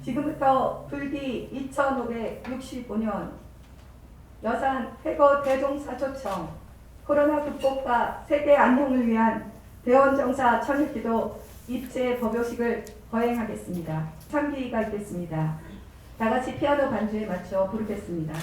지금부터 불기 2565년 여산 해거 대종사초청 코로나 극복과 세계 안녕을 위한 대원정사 천일기도 입제 법요식을 거행하겠습니다. 참기가 있겠습니다. 다 같이 피아노 반주에 맞춰 부르겠습니다.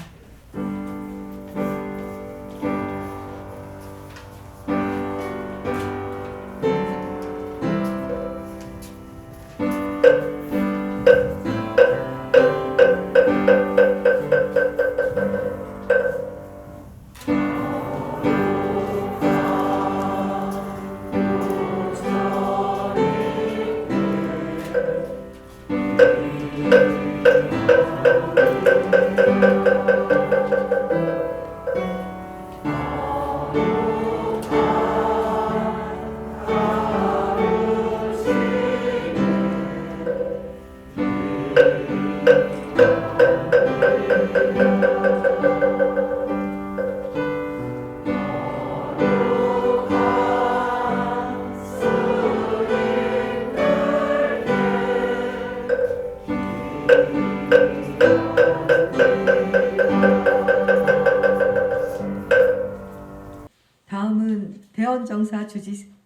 다음은 대원정사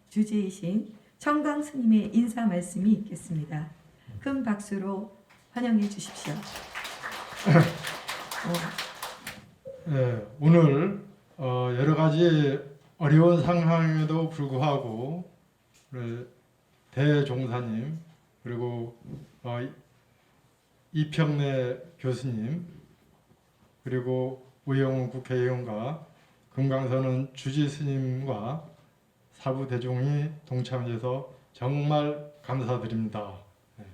주지이신 청강 스님의 인사 말씀이 있겠습니다. 큰 박수로 환영해 주십시오. 네, 오늘 여러 가지 어려운 상황에도 불구하고 우리 대종사님 그리고 이평래 교수님 그리고 우영훈 국회의원과 금강선은 주지 스님과 사부 대종이 동참해서 정말 감사드립니다. 네.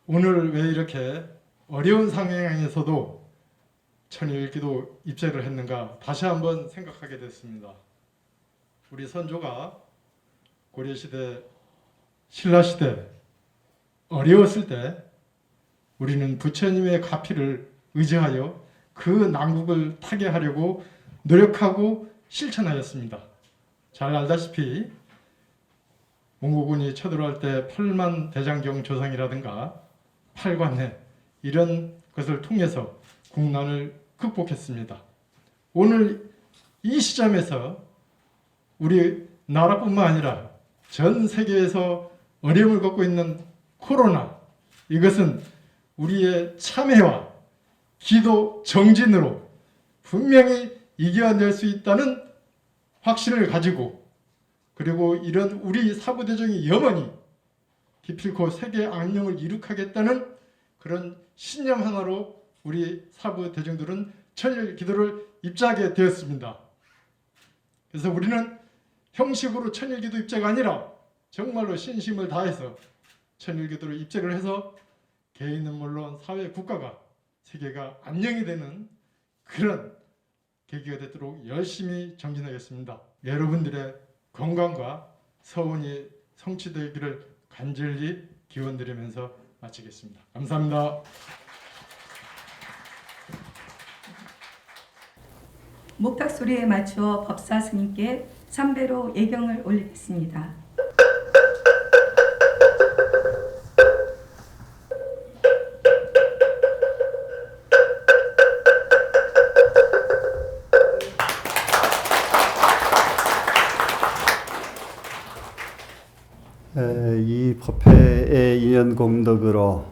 오늘 왜 이렇게 어려운 상황에서도 천일기도 입제를 했는가 다시 한번 생각하게 됐습니다. 우리 선조가 고려시대, 신라시대 어려웠을 때 우리는 부처님의 가피를 의지하여 그 난국을 타개하려고 노력하고 실천하였습니다. 잘 알다시피 몽고군이 쳐들어갈 때 8만 대장경 조상이라든가 팔관해 이런 것을 통해서 국난을 극복했습니다. 오늘 이 시점에서 우리 나라뿐만 아니라 전 세계에서 어려움을 겪고 있는 코로나, 이것은 우리의 참회와 기도 정진으로 분명히 이겨낼 수 있다는 확신을 가지고, 그리고 이런 우리 사부대종이 영원히 기필코 세계 안녕을 이룩하겠다는 그런 신념 하나로 우리 사부대종들은 천일 기도를 입제하게 되었습니다. 그래서 우리는 형식으로 천일 기도 입제가 아니라 정말로 신심을 다해서 천일 기도를 입제를 해서 개인은 물론 사회 국가가 세계가 안녕이 되는 그런 계기가 되도록 열심히 정진하겠습니다. 여러분들의 건강과 서운이 성취되기를 간절히 기원드리면서 마치겠습니다. 감사합니다. 목탁 소리에 맞추어 법사 스님께 삼배로 예경을 올리겠습니다. 이 법회의 인연 공덕으로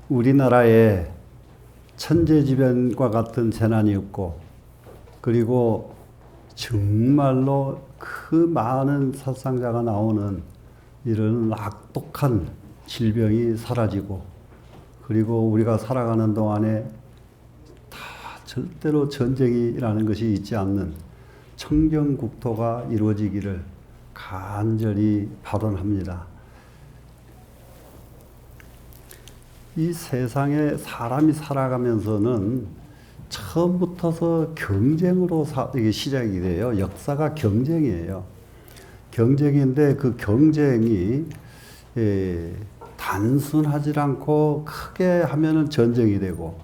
우리나라에 천재지변과 같은 재난이 없고, 그리고 정말로 그 많은 살상자가 나오는 이런 악독한 질병이 사라지고, 그리고 우리가 살아가는 동안에 다 절대로 전쟁이라는 것이 있지 않는 청정국토가 이루어지기를 간절히 발언합니다. 이 세상에 사람이 살아가면서는 처음부터서 경쟁으로 이게 시작이 돼요. 역사가 경쟁이에요. 경쟁인데 그 경쟁이 단순하지 않고 크게 하면은 전쟁이 되고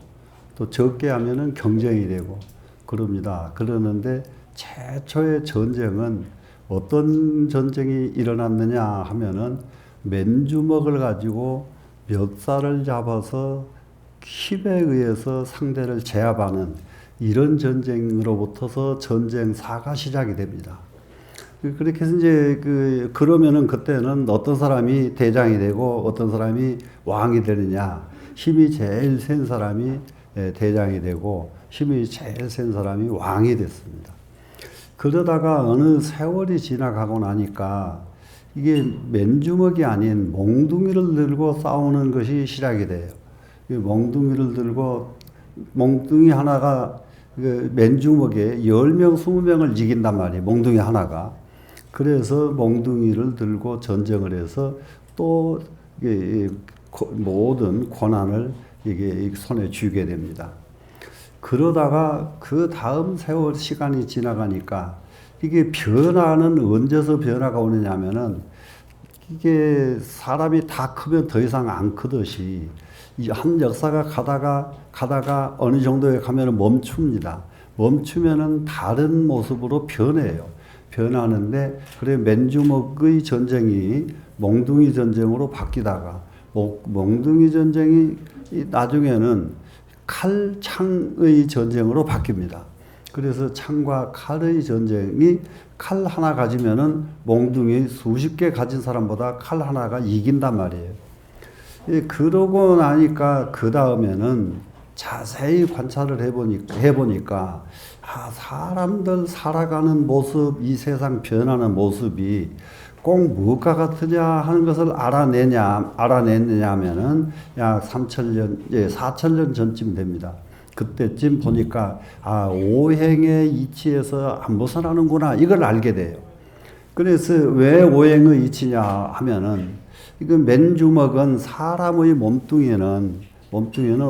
또 적게 하면은 경쟁이 되고 그럽니다. 그러는데 최초의 전쟁은 어떤 전쟁이 일어났느냐 하면은 맨주먹을 가지고 멱살을 잡아서 힘에 의해서 상대를 제압하는 이런 전쟁으로부터서 전쟁사가 시작이 됩니다. 그렇게 해서 이제 그러면은 그때는 어떤 사람이 대장이 되고 어떤 사람이 왕이 되느냐, 힘이 제일 센 사람이 대장이 되고 힘이 제일 센 사람이 왕이 됐습니다. 그러다가 어느 세월이 지나가고 나니까 이게 맨주먹이 아닌 몽둥이를 들고 싸우는 것이 시작이 돼요. 몽둥이를 들고 몽둥이 하나가 맨주먹에 10명, 20명을 이긴단 말이에요. 몽둥이 하나가. 그래서 몽둥이를 들고 전쟁을 해서 또 모든 권한을 이게 손에 쥐게 됩니다. 그러다가 그 다음 세월 시간이 지나가니까 이게 변화는 언제서 변화가 오느냐면은 이게 사람이 다 크면 더 이상 안 크듯이 한 역사가 가다가 어느 정도에 가면은 멈춥니다. 멈추면은 다른 모습으로 변해요. 변하는데 그래 맨주먹의 전쟁이 몽둥이 전쟁으로 바뀌다가 몽둥이 전쟁이 나중에는 칼, 창의 전쟁으로 바뀝니다. 그래서 창과 칼의 전쟁이 칼 하나 가지면은 몽둥이 수십 개 가진 사람보다 칼 하나가 이긴단 말이에요. 그러고 나니까 그 다음에는 자세히 관찰을 해보니까 사람들 살아가는 모습, 이 세상 변하는 모습이 꼭 무엇과 같으냐 하는 것을 알아냈느냐 하면은 약 4,000년 전쯤 됩니다. 그때쯤 보니까 오행의 이치에서 안 벗어나는구나 이걸 알게 돼요. 그래서 왜 오행의 이치냐 하면은 이거 맨주먹은 사람의 몸뚱이는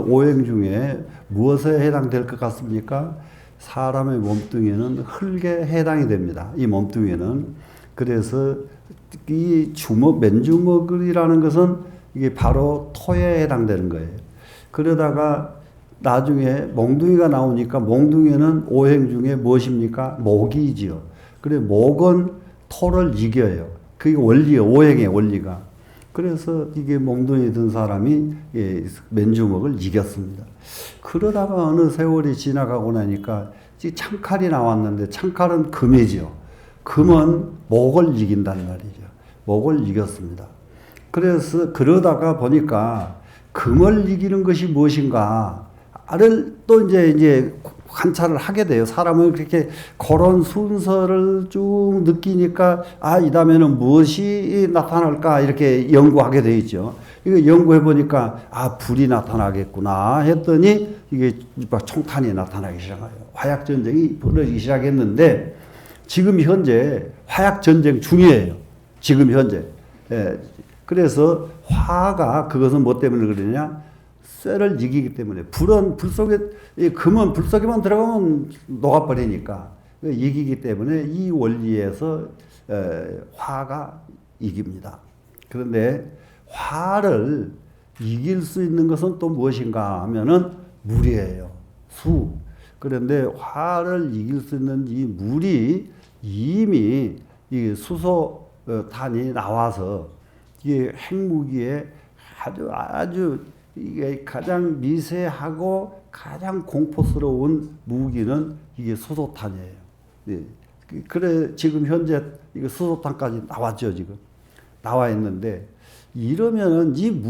오행 중에 무엇에 해당될 것 같습니까? 사람의 몸뚱이는 흙에 해당이 됩니다. 이 몸뚱이는. 그래서 이 맨주먹이라는 것은 이게 바로 토에 해당되는 거예요. 그러다가 나중에 몽둥이가 나오니까 몽둥이는 오행 중에 무엇입니까? 목이지요. 그래 목은 토를 이겨요. 그게 원리예요. 오행의 원리가. 그래서 이게 몽둥이 든 사람이 맨주먹을 이겼습니다. 그러다가 어느 세월이 지나가고 나니까 창칼이 나왔는데 창칼은 금이지요. 금은 목을 이긴단 말이죠. 목을 이겼습니다. 그래서 그러다가 보니까 금을 이기는 것이 무엇인가를 또 이제 관찰을 하게 돼요. 사람은 그렇게 그런 순서를 쭉 느끼니까 이 다음에는 무엇이 나타날까 이렇게 연구하게 돼 있죠. 이거 연구해 보니까 불이 나타나겠구나 했더니 이게 총탄이 나타나기 시작해요. 화약 전쟁이 벌어지기 시작했는데 지금 현재 화약 전쟁 중이에요. 지금 현재. 그래서 화가 그것은 뭐 때문에 그러냐? 쇠를 이기기 때문에 금은 불 속에만 들어가면 녹아버리니까 이기기 때문에 이 원리에서 화가 이깁니다. 그런데 화를 이길 수 있는 것은 또 무엇인가 하면은 물이에요. 수. 그런데 화를 이길 수 있는 이 물이 이미 이 수소탄이 나와서 이 핵무기에 아주 이게 가장 미세하고 가장 공포스러운 무기는 이게 수소탄이에요. 그래 지금 현재 이거 수소탄까지 나왔죠. 지금 나와 있는데 이러면은 이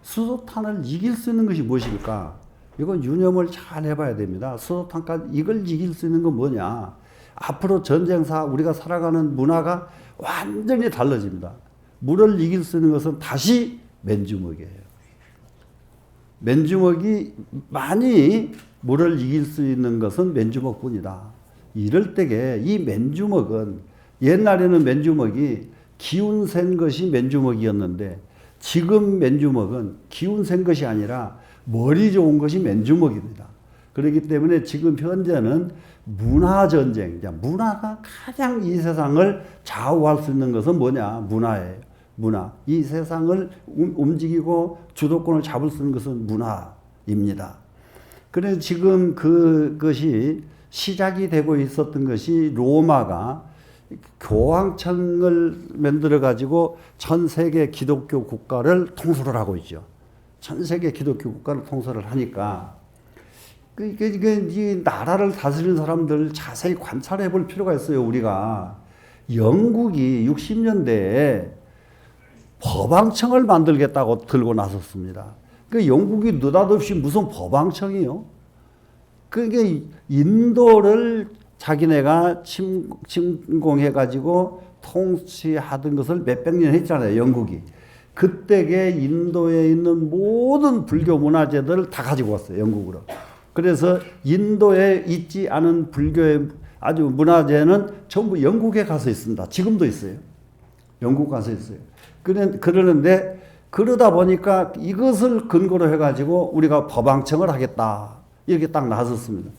수소탄을 이길 수 있는 것이 무엇일까? 이건 유념을 잘 해봐야 됩니다. 수소탄까지 이걸 이길 수 있는 건 뭐냐? 앞으로 전쟁사 우리가 살아가는 문화가 완전히 달라집니다. 물을 이길 수 있는 것은 다시 맨주먹이에요. 맨주먹이 많이 물을 이길 수 있는 것은 맨주먹뿐이다. 이럴 때에 이 맨주먹은 옛날에는 맨주먹이 기운 센 것이 맨주먹이었는데 지금 맨주먹은 기운 센 것이 아니라 머리 좋은 것이 맨주먹입니다. 그렇기 때문에 지금 현재는 문화전쟁, 문화가 가장 이 세상을 좌우할 수 있는 것은 뭐냐? 문화예요. 문화. 이 세상을 움직이고 주도권을 잡을 수 있는 것은 문화입니다. 그래서 지금 그것이 시작이 되고 있었던 것이 로마가 교황청을 만들어 가지고 전 세계 기독교 국가를 통솔을 하고 있죠. 전 세계 기독교 국가를 통솔을 하니까 이 나라를 다스리는 사람들 자세히 관찰해 볼 필요가 있어요. 우리가 영국이 60년대에 법왕청을 만들겠다고 들고 나섰습니다. 그 영국이 느닷없이 무슨 법왕청이요? 그게 인도를 자기네가 침공해 가지고 통치하던 것을 몇백 년 했잖아요. 영국이. 그때에 인도에 있는 모든 불교 문화재들을 다 가지고 왔어요. 영국으로. 그래서 인도에 있지 않은 불교의 아주 문화재는 전부 영국에 가서 있습니다. 지금도 있어요. 영국 가서 있어요. 그러는데 그러다 보니까 이것을 근거로 해가지고 우리가 법왕청을 하겠다. 이렇게 딱 나섰습니다.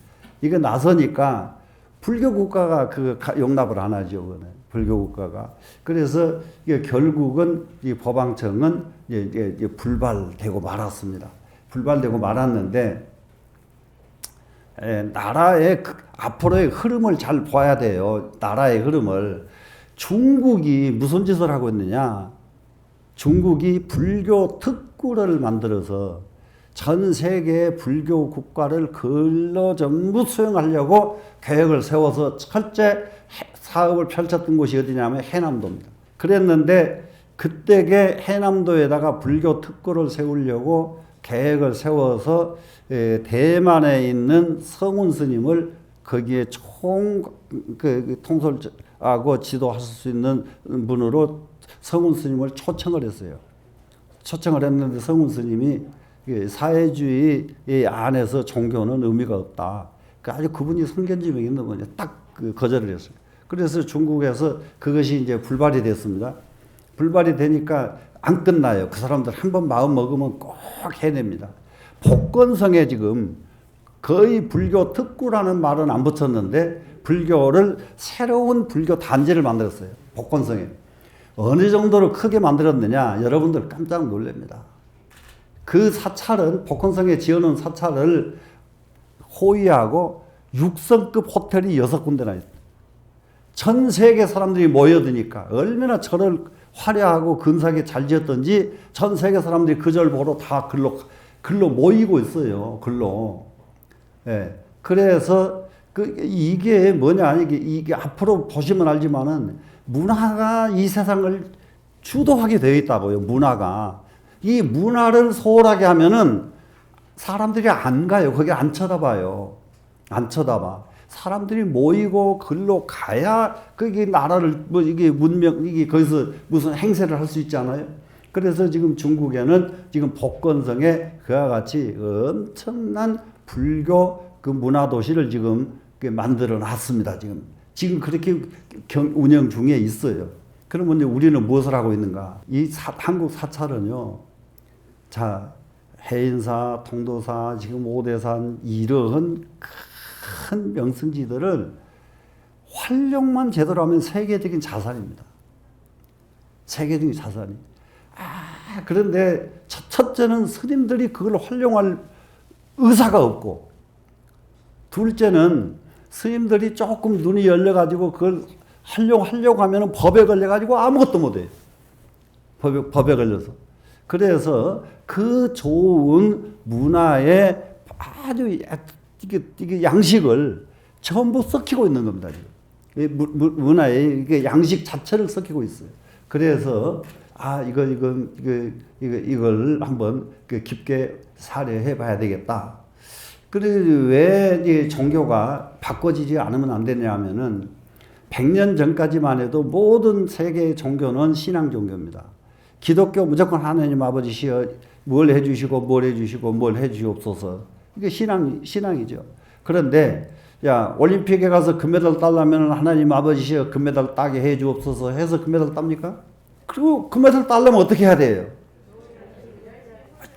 이게 나서니까 불교 국가가 그 용납을 안 하죠. 그거는. 불교 국가가. 그래서 이게 결국은 이 법왕청은 이제 불발되고 말았습니다. 불발되고 말았는데 나라의 앞으로의 흐름을 잘 봐야 돼요. 나라의 흐름을. 중국이 무슨 짓을 하고 있느냐. 중국이 불교 특구를 만들어서 전 세계의 불교 국가를 글로 전부 수용하려고 계획을 세워서 첫째 사업을 펼쳤던 곳이 어디냐면 해남도입니다. 그랬는데 그때의 해남도에다가 불교 특구를 세우려고 계획을 세워서 대만에 있는 성운 스님을 거기에 통솔하고 지도할 수 있는 분으로 성운 스님을 초청을 했어요. 초청을 했는데 성운 스님이 사회주의 안에서 종교는 의미가 없다. 아주 그분이 성견지명이 있는 분이 딱 거절을 했어요. 그래서 중국에서 그것이 이제 불발이 됐습니다. 불발이 되니까 안 끝나요. 그 사람들 한번 마음 먹으면 꼭 해냅니다. 복건성에 지금 거의 불교 특구라는 말은 안 붙였는데 불교를 새로운 불교 단지를 만들었어요. 복건성에. 어느 정도로 크게 만들었느냐 여러분들 깜짝 놀랍니다. 그 사찰은 복건성에 지어놓은 사찰을 호위하고 6성급 호텔이 6군데나 있어요. 전 세계 사람들이 모여드니까 얼마나 절을 화려하고 근사하게 잘 지었던지 전 세계 사람들이 그 절 보러 다 글로 모이고 있어요. 글로. 예. 그래서 이게 뭐냐 이게 앞으로 보시면 알지만은 문화가 이 세상을 주도하게 되어 있다고요. 문화가. 이 문화를 소홀하게 하면은 사람들이 안 가요. 거기 안 쳐다봐요. 안 쳐다봐. 사람들이 모이고 글로 가야 그게 나라를 뭐 이게 문명 이게 거기서 무슨 행세를 할 수 있잖아요. 그래서 지금 중국에는 지금 복건성에 그와 같이 엄청난 불교 그 문화 도시를 지금 만들어 놨습니다. 지금 그렇게 운영 중에 있어요. 그러면 이제 우리는 무엇을 하고 있는가? 한국 사찰은요. 자, 해인사, 통도사, 지금 오대산 이런 큰 명승지들을 활용만 제대로 하면 세계적인 자산입니다. 세계적인 자산이. 그런데 첫째는 스님들이 그걸 활용할 의사가 없고, 둘째는 스님들이 조금 눈이 열려가지고 그걸 활용하려고 하면 법에 걸려가지고 아무것도 못해요. 법에 걸려서. 그래서 그 좋은 문화의 아주 이게 양식을 전부 썩히고 있는 겁니다. 지금. 문화의 이게 양식 자체를 썩히고 있어요. 그래서 이걸 한번 깊게 사려해 봐야 되겠다. 그래 왜 종교가 바꿔지지 않으면 안 되냐면은 100년 전까지만 해도 모든 세계의 종교는 신앙 종교입니다. 기독교 무조건 하나님 아버지시여 뭘 해주시고 뭘 해주시고 뭘 해주시옵소서. 이게 신앙이죠. 그런데 야 올림픽에 가서 금메달 따려면 하나님 아버지시여 금메달 따게 해주옵소서 해서 금메달 땁니까? 그리고 금메달 따려면 어떻게 해야 돼요?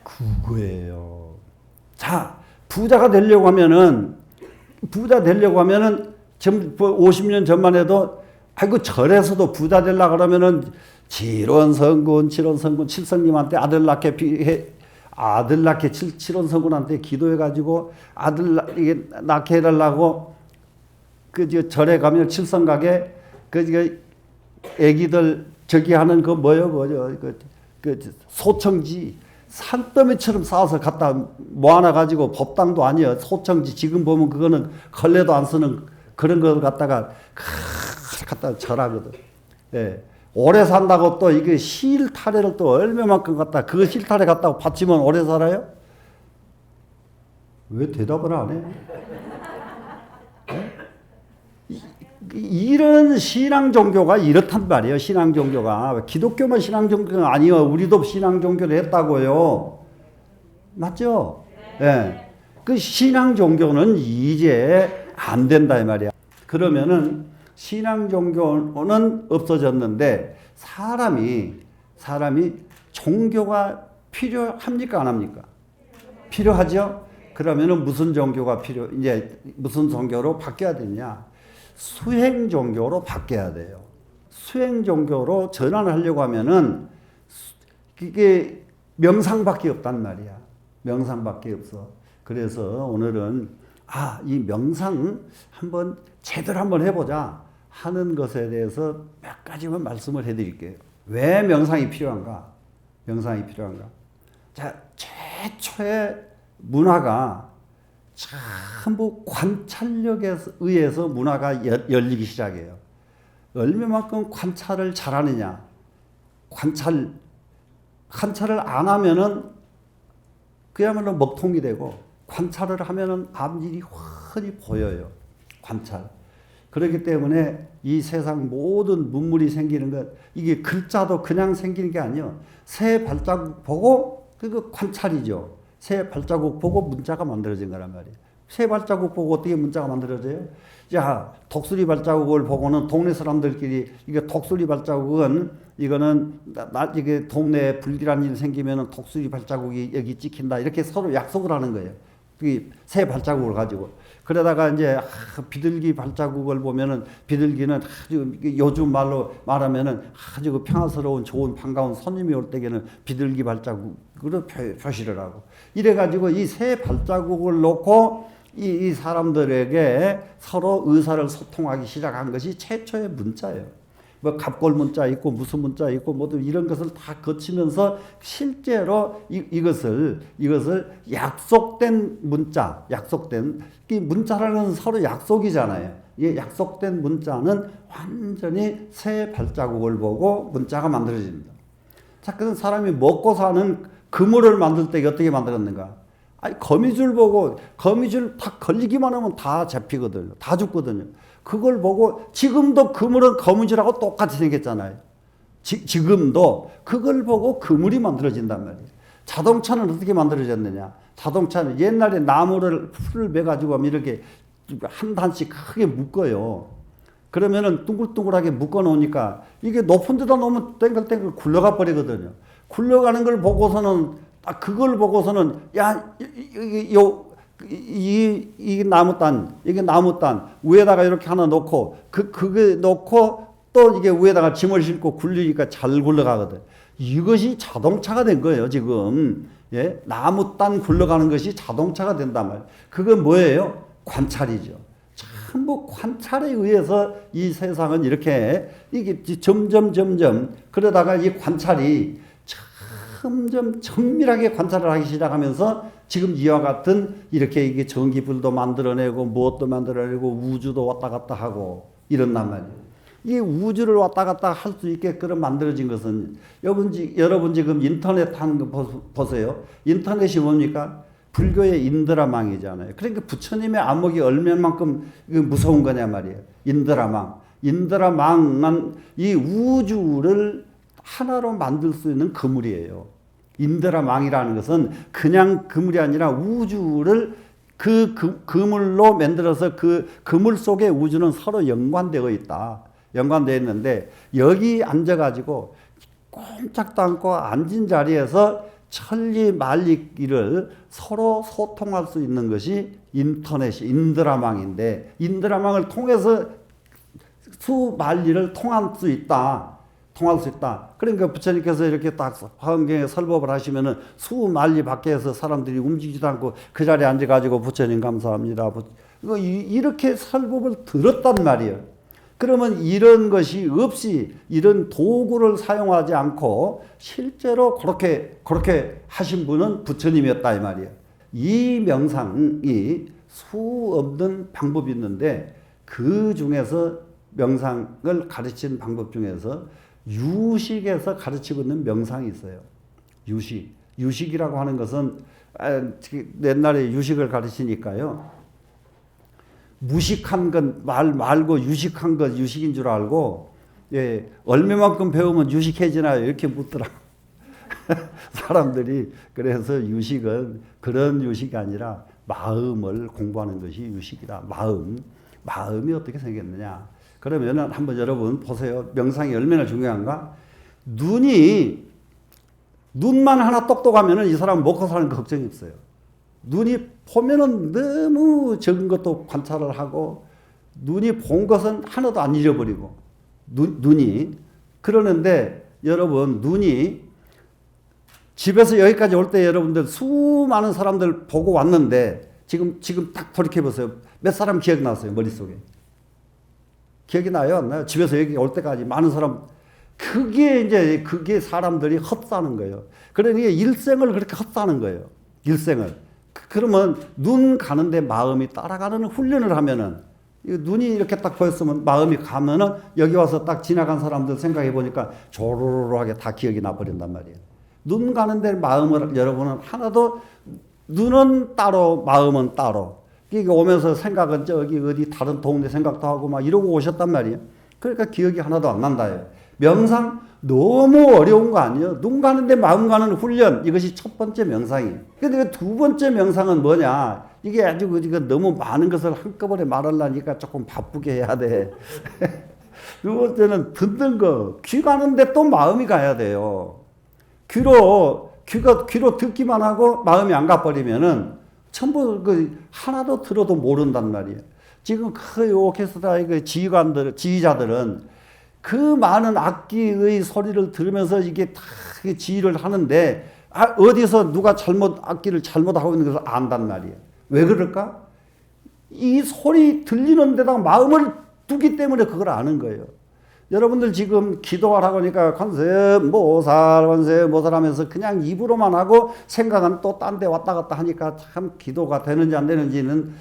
그거예요. 자 부자가 되려고 하면은 50년 전만 해도 절에서도 부자 되려고 그러면은 칠원성군 칠성님한테 아들 낳게 칠원성군한테 기도해가지고 아들 낳게 해달라고 절에 가면 칠성각에 애기들 저기 하는 그 뭐요, 그 소청지 산더미처럼 쌓아서 갖다 모아놔 가지고 법당도 아니야. 소청지 지금 보면 그거는 걸레도 안 쓰는 그런 걸 갖다가 갖다 절하거든. 예. 오래 산다고 또 이게 실타래를 또 얼마만큼 갖다 그 실타래 갖다가 받치면 오래 살아요? 왜 대답을 안 해? 이런 신앙 종교가 이렇단 말이에요. 신앙 종교가 기독교만 신앙 종교가 아니요. 우리도 신앙 종교를 했다고요. 맞죠? 예. 네. 그 신앙 종교는 이제 안 된다 이 말이야. 그러면은 신앙 종교는 없어졌는데 사람이 종교가 필요합니까 안 합니까? 필요하죠. 그러면은 무슨 종교가 이제 무슨 종교로 바뀌어야 되냐? 수행 종교로 바뀌어야 돼요. 수행 종교로 전환을 하려고 하면은 이게 명상밖에 없단 말이야. 명상밖에 없어. 그래서 오늘은 이 명상 한번 제대로 한번 해보자 하는 것에 대해서 몇 가지만 말씀을 해드릴게요. 왜 명상이 필요한가? 명상이 필요한가? 자, 최초의 문화가 전부 관찰력에 의해서 문화가 열리기 시작해요. 얼마만큼 관찰을 잘하느냐. 관찰을 안 하면은 그야말로 먹통이 되고 관찰을 하면은 앞일이 훤히 보여요. 관찰. 그렇기 때문에 이 세상 모든 문물이 생기는 것 이게 글자도 그냥 생기는 게 아니에요. 새 발자국 보고 그거 관찰이죠. 새 발자국 보고 문자가 만들어진 거란 말이에요. 새 발자국 보고 어떻게 문자가 만들어져요? 자, 독수리 발자국을 보고는 동네 사람들끼리 이게 독수리 발자국은 이거는 이게 동네에 불길한 일 생기면은 독수리 발자국이 여기 찍힌다 이렇게 서로 약속을 하는 거예요. 새 발자국을 가지고. 그러다가 이제 비둘기 발자국을 보면은 비둘기는 아주 요즘 말로 말하면은 아주 평화스러운 좋은 반가운 손님이 올 때에는 비둘기 발자국으로 표시를 하고 이래가지고 이 새 발자국을 놓고 이 사람들에게 서로 의사를 소통하기 시작한 것이 최초의 문자예요. 뭐 갑골 문자 있고 무슨 문자 있고 모두 이런 것을 다 거치면서 실제로 이것을 약속된 문자, 약속된 이 문자라는 것은 서로 약속이잖아요. 이 약속된 문자는 완전히 새 발자국을 보고 문자가 만들어집니다. 자, 그런 사람이 먹고 사는 그물을 만들 때 어떻게 만들었는가? 아니, 거미줄 보고 거미줄 다 걸리기만 하면 다 잡히거든요. 다 죽거든요. 그걸 보고 지금도 그물은 거미줄하고 똑같이 생겼잖아요. 지금도 그걸 보고 그물이 만들어진단 말이에요. 자동차는 어떻게 만들어졌느냐? 자동차는 옛날에 나무를 풀을 매가지고 이렇게 한 단씩 크게 묶어요. 그러면은 둥글둥글하게 묶어 놓으니까 이게 높은 데다 놓으면 땡글땡글 굴러가 버리거든요. 굴러가는 걸 보고서는 그걸 보고서는 이게 나무단, 이게 나무단 위에다가 이렇게 하나 놓고 그게 놓고 또 이게 위에다가 짐을 싣고 굴리니까 잘 굴러가거든. 이것이 자동차가 된 거예요, 지금. 예? 나무단 굴러가는 것이 자동차가 된단 말이에요. 그건 뭐예요? 관찰이죠. 전부 관찰에 의해서 이 세상은 이렇게 이게 점점 그러다가 이 관찰이 점점 정밀하게 관찰을 하기 시작하면서 지금 이와 같은 이렇게 이게 전기불도 만들어내고 무엇도 만들어내고 우주도 왔다 갔다 하고 이런단 말이에요. 이 우주를 왔다 갔다 할 수 있게끔 만들어진 것은 여러분 지금 인터넷 하는 거 보세요. 인터넷이 뭡니까? 불교의 인드라망이잖아요. 그러니까 부처님의 안목이 얼마만큼 무서운 거냐 말이에요. 인드라망은 이 우주를 하나로 만들 수 있는 그물이에요. 인드라망이라는 것은 그냥 그물이 아니라 우주를 그물로 만들어서 그 그물 속에 우주는 서로 연관되어 있다. 연관되어 있는데 여기 앉아가지고 꼼짝도 않고 앉은 자리에서 천리 만리를 서로 소통할 수 있는 것이 인터넷이 인드라망인데 인드라망을 통해서 수만리를 통할 수 있다. 그러니까 부처님께서 이렇게 딱 화엄경에 설법을 하시면은 수만리 밖에서 사람들이 움직이지도 않고 그 자리에 앉아가지고 부처님 감사합니다. 이렇게 설법을 들었단 말이에요. 그러면 이런 것이 없이 이런 도구를 사용하지 않고 실제로 그렇게 하신 분은 부처님이었다 이 말이에요. 이 명상이 수 없는 방법이 있는데 그 중에서 명상을 가르치는 방법 중에서 유식에서 가르치고 있는 명상이 있어요. 유식이라고 하는 것은 옛날에 유식을 가르치니까요. 무식한 건 말고 유식한 건 유식인 줄 알고 예, 얼마만큼 배우면 유식해지나요? 이렇게 묻더라. 사람들이. 그래서 유식은 그런 유식이 아니라 마음을 공부하는 것이 유식이다. 마음이 어떻게 생겼느냐. 그러면은 한번 여러분 보세요. 명상이 얼마나 중요한가? 눈만 하나 똑똑하면은 이 사람 먹고 사는 거 걱정이 없어요. 눈이 보면은 너무 적은 것도 관찰을 하고 눈이 본 것은 하나도 안 잃어버리고 눈이 그러는데 여러분 눈이 집에서 여기까지 올 때 여러분들 수많은 사람들 보고 왔는데 지금 딱 돌이켜 보세요. 몇 사람 기억나세요? 머릿속에. 기억이 나요? 안 나요? 집에서 여기 올 때까지 많은 사람 그게 사람들이 헛사는 거예요. 그러니까 일생을 그렇게 헛사는 거예요. 일생을. 그러면 눈 가는데 마음이 따라가는 훈련을 하면은 눈이 이렇게 딱 보였으면 마음이 가면은 여기 와서 딱 지나간 사람들 생각해 보니까 조로로하게 다 기억이 나버린단 말이에요. 눈 가는데 마음을 여러분은 하나도 눈은 따로 마음은 따로 이게 오면서 생각은 저기 어디 다른 동네 생각도 하고 막 이러고 오셨단 말이에요. 그러니까 기억이 하나도 안 난다요. 명상 너무 어려운 거 아니에요? 눈 가는데 마음 가는 훈련 이것이 첫 번째 명상이에요. 근데 두 번째 명상은 뭐냐? 이게 아주 너무 많은 것을 한꺼번에 말하려니까 조금 바쁘게 해야 돼. 두 번째는 듣는 거. 귀 가는데 또 마음이 가야 돼요. 귀로 듣기만 하고 마음이 안 가버리면은 전부 하나도 들어도 모른단 말이에요. 지금 그 오케스트라의 지휘자들은 그 많은 악기의 소리를 들으면서 이게 다 지휘를 하는데 어디서 누가 악기를 잘못하고 있는 것을 안단 말이에요. 왜 그럴까? 이 소리 들리는 데다가 마음을 두기 때문에 그걸 아는 거예요. 여러분들 지금 기도하라고 하니까 관세 모살 하면서 그냥 입으로만 하고 생각은 또 딴 데 왔다 갔다 하니까 참 기도가 되는지 안 되는지는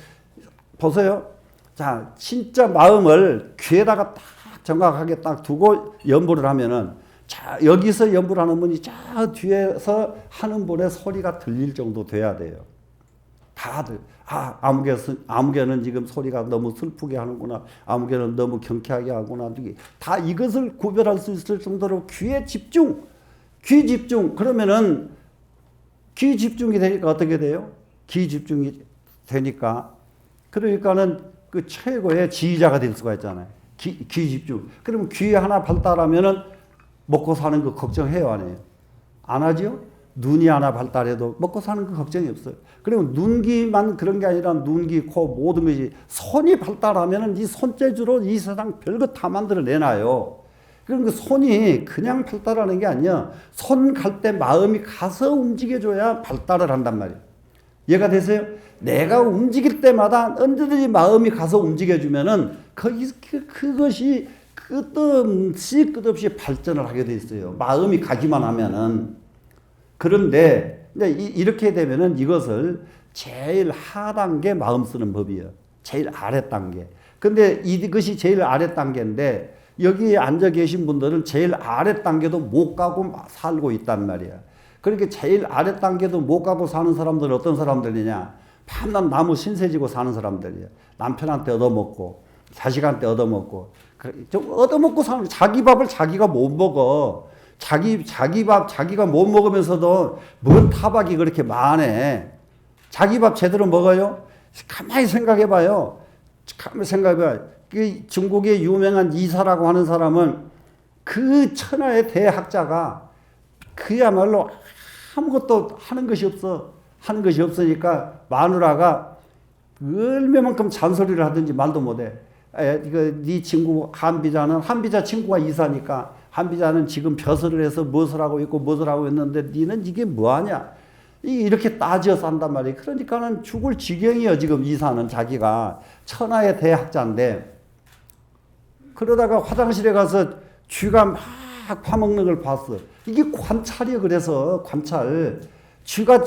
보세요. 자, 진짜 마음을 귀에다가 딱 정확하게 딱 두고 연부를 하면은 자, 여기서 연부를 하는 분이 저 뒤에서 하는 분의 소리가 들릴 정도 돼야 돼요. 다들 아무개는 지금 소리가 너무 슬프게 하는구나. 아무개는 너무 경쾌하게 하구나. 다 이것을 구별할 수 있을 정도로 귀 집중. 그러면은 귀 집중이 되니까 어떻게 돼요? 귀 집중이 되니까 그러니까는 그 최고의 지휘자가 될 수가 있잖아요. 귀 집중. 그러면 귀 하나 발달하면은 먹고 사는 거 걱정해요, 안 해요? 안 하죠? 눈이 하나 발달해도 먹고 사는 거 걱정이 없어요. 그리고 눈기만 그런 게 아니라 눈기, 코 모든 것이 손이 발달하면은 이 손재주로 이 세상 별거 다 만들어 내놔요. 그럼 그 손이 그냥 발달하는 게 아니야. 손 갈 때 마음이 가서 움직여줘야 발달을 한단 말이에요. 이해가 되세요? 내가 움직일 때마다 언제든지 마음이 가서 움직여주면은 그것이 끝없이 발전을 하게 돼 있어요. 마음이 가기만 하면은. 그런데 이렇게 되면은 이것을 제일 하단계 마음 쓰는 법이에요. 제일 아래 단계. 근데 이것이 제일 아래 단계인데 여기에 앉아 계신 분들은 제일 아래 단계도 못 가고 살고 있단 말이야. 그러니까 제일 아래 단계도 못 가고 사는 사람들은 어떤 사람들이냐? 밤낮 나무 신세지고 사는 사람들이야. 남편한테 얻어먹고 자식한테 얻어먹고 좀 얻어먹고 사는 자기 밥을 자기가 못 먹어. 자기 밥 자기가 못 먹으면서도 뭔 타박이 그렇게 많아. 자기 밥 제대로 먹어요? 가만히 생각해봐요. 그 중국의 유명한 이사라고 하는 사람은 그 천하의 대학자가 그야말로 아무것도 하는 것이 없어. 하는 것이 없으니까 마누라가 얼마만큼 잔소리를 하든지 말도 못해. 네 친구 한비자 친구가 이사니까 한비자는 지금 벼슬을 해서 무엇을 하고 있고 무엇을 하고 있는데 니는 이게 뭐하냐. 이렇게 따져 산단 말이에요. 그러니까는 죽을 지경이에요. 지금 이사는 자기가 천하의 대학자인데 그러다가 화장실에 가서 쥐가 막 파먹는 걸 봤어. 이게 관찰이야. 그래서 관찰. 쥐가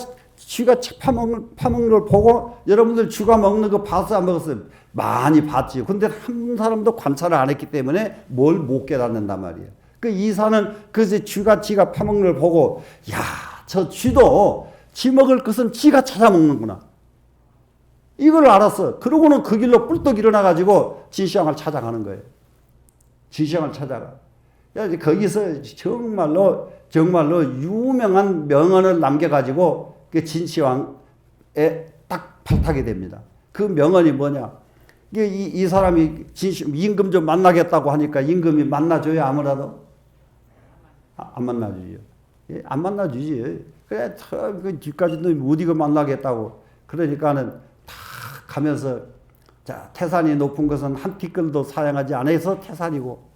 파먹는 걸 보고 여러분들 쥐가 먹는 거 봤어 안 먹었어요? 많이 봤지. 근데 한 사람도 관찰을 안 했기 때문에 뭘 못 깨닫는단 말이에요. 그 이사는 그 지가 파먹는 걸 보고 야, 저 쥐도 쥐 먹을 것은 지가 찾아 먹는구나. 이걸 알았어. 그러고는 그 길로 뿔떡 일어나가지고 진시황을 찾아가는 거예요. 진시황을 찾아가. 거기서 정말로 유명한 명언을 남겨가지고 그 진시황에 딱 발탁이 됩니다. 그 명언이 뭐냐? 이 사람이 임금 좀 만나겠다고 하니까 임금이 만나줘야 아무라도 안 만나주죠. 안 만나주지. 그래, 그 뒤까지 너 어디가 만나겠다고. 그러니까는 다 가면서 자, 태산이 높은 것은 한 티끌도 사용하지 않아서 태산이고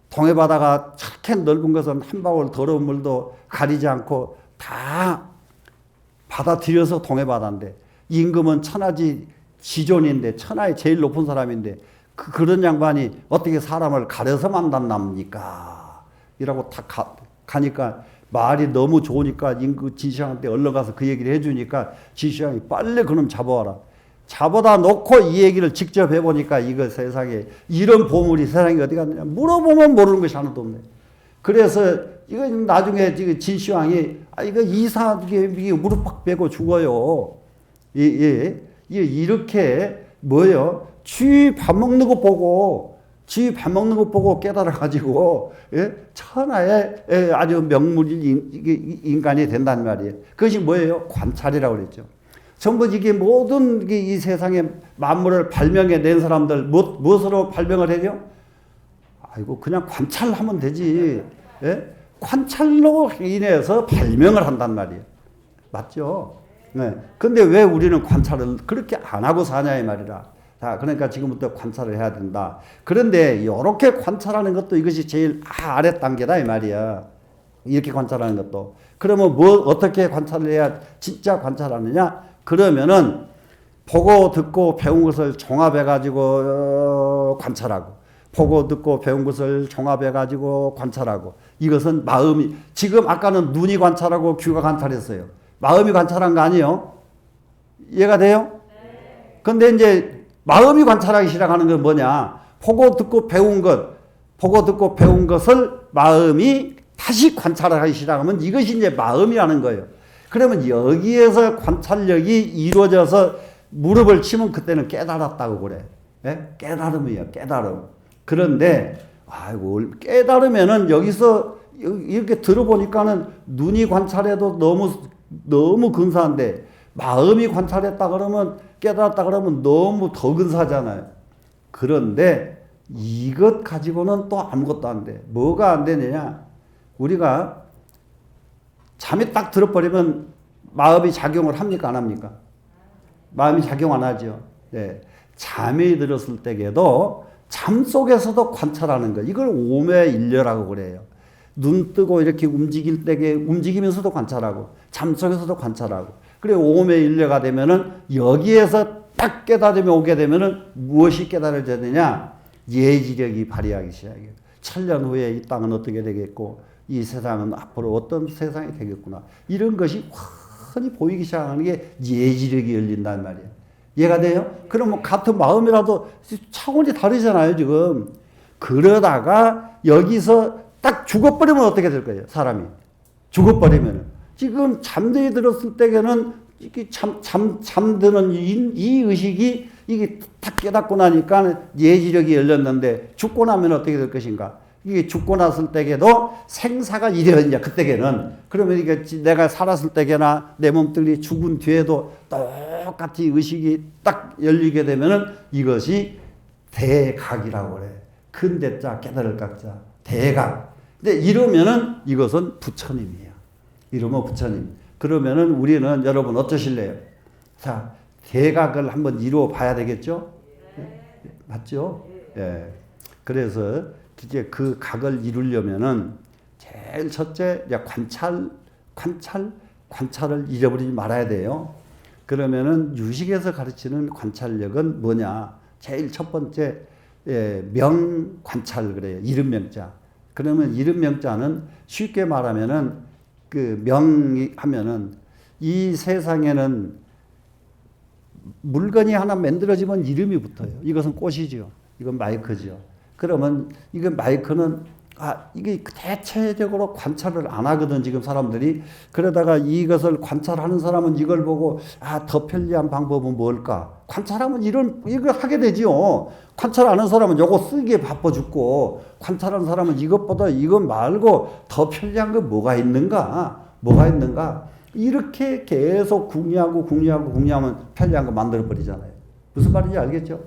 동해바다가 저렇게 넓은 것은 한 방울 더러운 물도 가리지 않고 다 받아들여서 동해바다인데 임금은 천하지 지존인데 천하의 제일 높은 사람인데 그런 양반이 어떻게 사람을 가려서 만났납니까? 이라고 다 가니까 말이 너무 좋으니까 임금 진시황한테 얼른 가서 그 얘기를 해주니까 진시황이 빨리 그놈 잡아와라. 잡아다 놓고 이 얘기를 직접 해보니까 이거 세상에 이런 보물이 세상에 어디 갔느냐 물어보면 모르는 것이 하나도 없네. 그래서 이거 나중에 진시황이 이거 이게 무릎 팍 빼고 죽어요. 이렇게 뭐요? 쥐 밥 먹는 거 보고 깨달아가지고 천하의 아주 명물인 인간이 된단 말이에요. 그것이 뭐예요? 관찰이라고 그랬죠. 전부 이게 모든 이 세상의 만물을 발명해 낸 사람들 무엇으로 발명을 해요? 아이고 그냥 관찰하면 되지. 예? 관찰로 인해서 발명을 한단 말이에요. 맞죠? 네. 근데 왜 우리는 관찰을 그렇게 안 하고 사냐 이 말이라. 자, 그러니까 지금부터 관찰을 해야 된다. 그런데 이렇게 관찰하는 것도 이것이 제일 아래 단계다 이 말이야. 이렇게 관찰하는 것도. 그러면 어떻게 관찰을 해야 진짜 관찰하느냐? 그러면은 보고 듣고 배운 것을 종합해가지고 관찰하고, 보고 듣고 배운 것을 종합해가지고 관찰하고, 이것은 마음이, 지금 아까는 눈이 관찰하고 귀가 관찰했어요. 마음이 관찰한 거 아니에요? 이해가 돼요? 네. 근데 이제 마음이 관찰하기 시작하는 건 뭐냐? 보고 듣고 배운 것을 마음이 다시 관찰하기 시작하면 이것이 이제 마음이라는 거예요. 그러면 여기에서 관찰력이 이루어져서 무릎을 치면 그때는 깨달았다고 그래. 예? 깨달음이에요, 깨달음. 그런데, 아이고, 깨달으면은 여기서 이렇게 들어보니까는 눈이 관찰해도 너무 근사한데, 마음이 관찰했다 그러면, 깨달았다 그러면 너무 더 근사하잖아요. 그런데 이것 가지고는 또 아무것도 안 돼. 뭐가 안 되느냐? 우리가 잠이 딱 들어버리면 마음이 작용을 합니까? 안 합니까? 마음이 작용 안 하죠. 네. 잠이 들었을 때에도 잠 속에서도 관찰하는 거. 이걸 오매일려라고 그래요. 눈 뜨고 이렇게 움직일 때에 움직이면서도 관찰하고 잠 속에서도 관찰하고. 그래 오매일려가 되면은 여기에서 딱 깨달음이 오게 되면은 무엇이 깨달아지느냐? 예지력이 발휘하기 시작해요. 1000년 후에 이 땅은 어떻게 되겠고 이 세상은 앞으로 어떤 세상이 되겠구나. 이런 것이 훤히 보이기 시작하는 게 예지력이 열린단 말이에요. 이해가 돼요? 그럼 같은 마음이라도 차원이 다르잖아요, 지금. 그러다가 여기서 딱 죽어버리면 어떻게 될 거예요, 사람이? 죽어버리면. 지금 잠들이 들었을 때에는 이게 잠드는 이 의식이 이게 딱 깨닫고 나니까 예지력이 열렸는데 죽고 나면 어떻게 될 것인가? 이게 죽고 났을 때에도 생사가 이래야 그때에는 그러면 이게 내가 살았을 때나 내 몸뚱이 죽은 뒤에도 똑같이 의식이 딱 열리게 되면은 이것이 대각이라고 그래. 큰 대자 깨달을 각자 대각. 근데 이러면은 이것은 부처님이에요. 이러면 부처님. 그러면은 우리는 여러분 어떠실래요? 자, 대각을 한번 이루어 봐야 되겠죠? 네. 맞죠? 예. 네. 그래서 이제 그 각을 이루려면은 제일 첫째 관찰을 잊어버리지 말아야 돼요. 그러면은 유식에서 가르치는 관찰력은 뭐냐? 제일 첫 번째 명관찰 그래요. 이름 명자. 그러면 이름 명자는 쉽게 말하면은 그 명하면은 이 세상에는 물건이 하나 만들어지면 이름이 붙어요. 이것은 꽃이죠. 이건 마이크죠. 그러면 이거 마이크는 이게 대체적으로 관찰을 안 하거든, 지금 사람들이. 그러다가 이것을 관찰하는 사람은 이걸 보고, 더 편리한 방법은 뭘까? 관찰하면 이걸 하게 되지요. 관찰하는 사람은 요거 쓰기에 바빠 죽고, 관찰하는 사람은 이것보다 이것 말고 더 편리한 건 뭐가 있는가? 이렇게 계속 궁리하면 편리한 거 만들어버리잖아요. 무슨 말인지 알겠죠?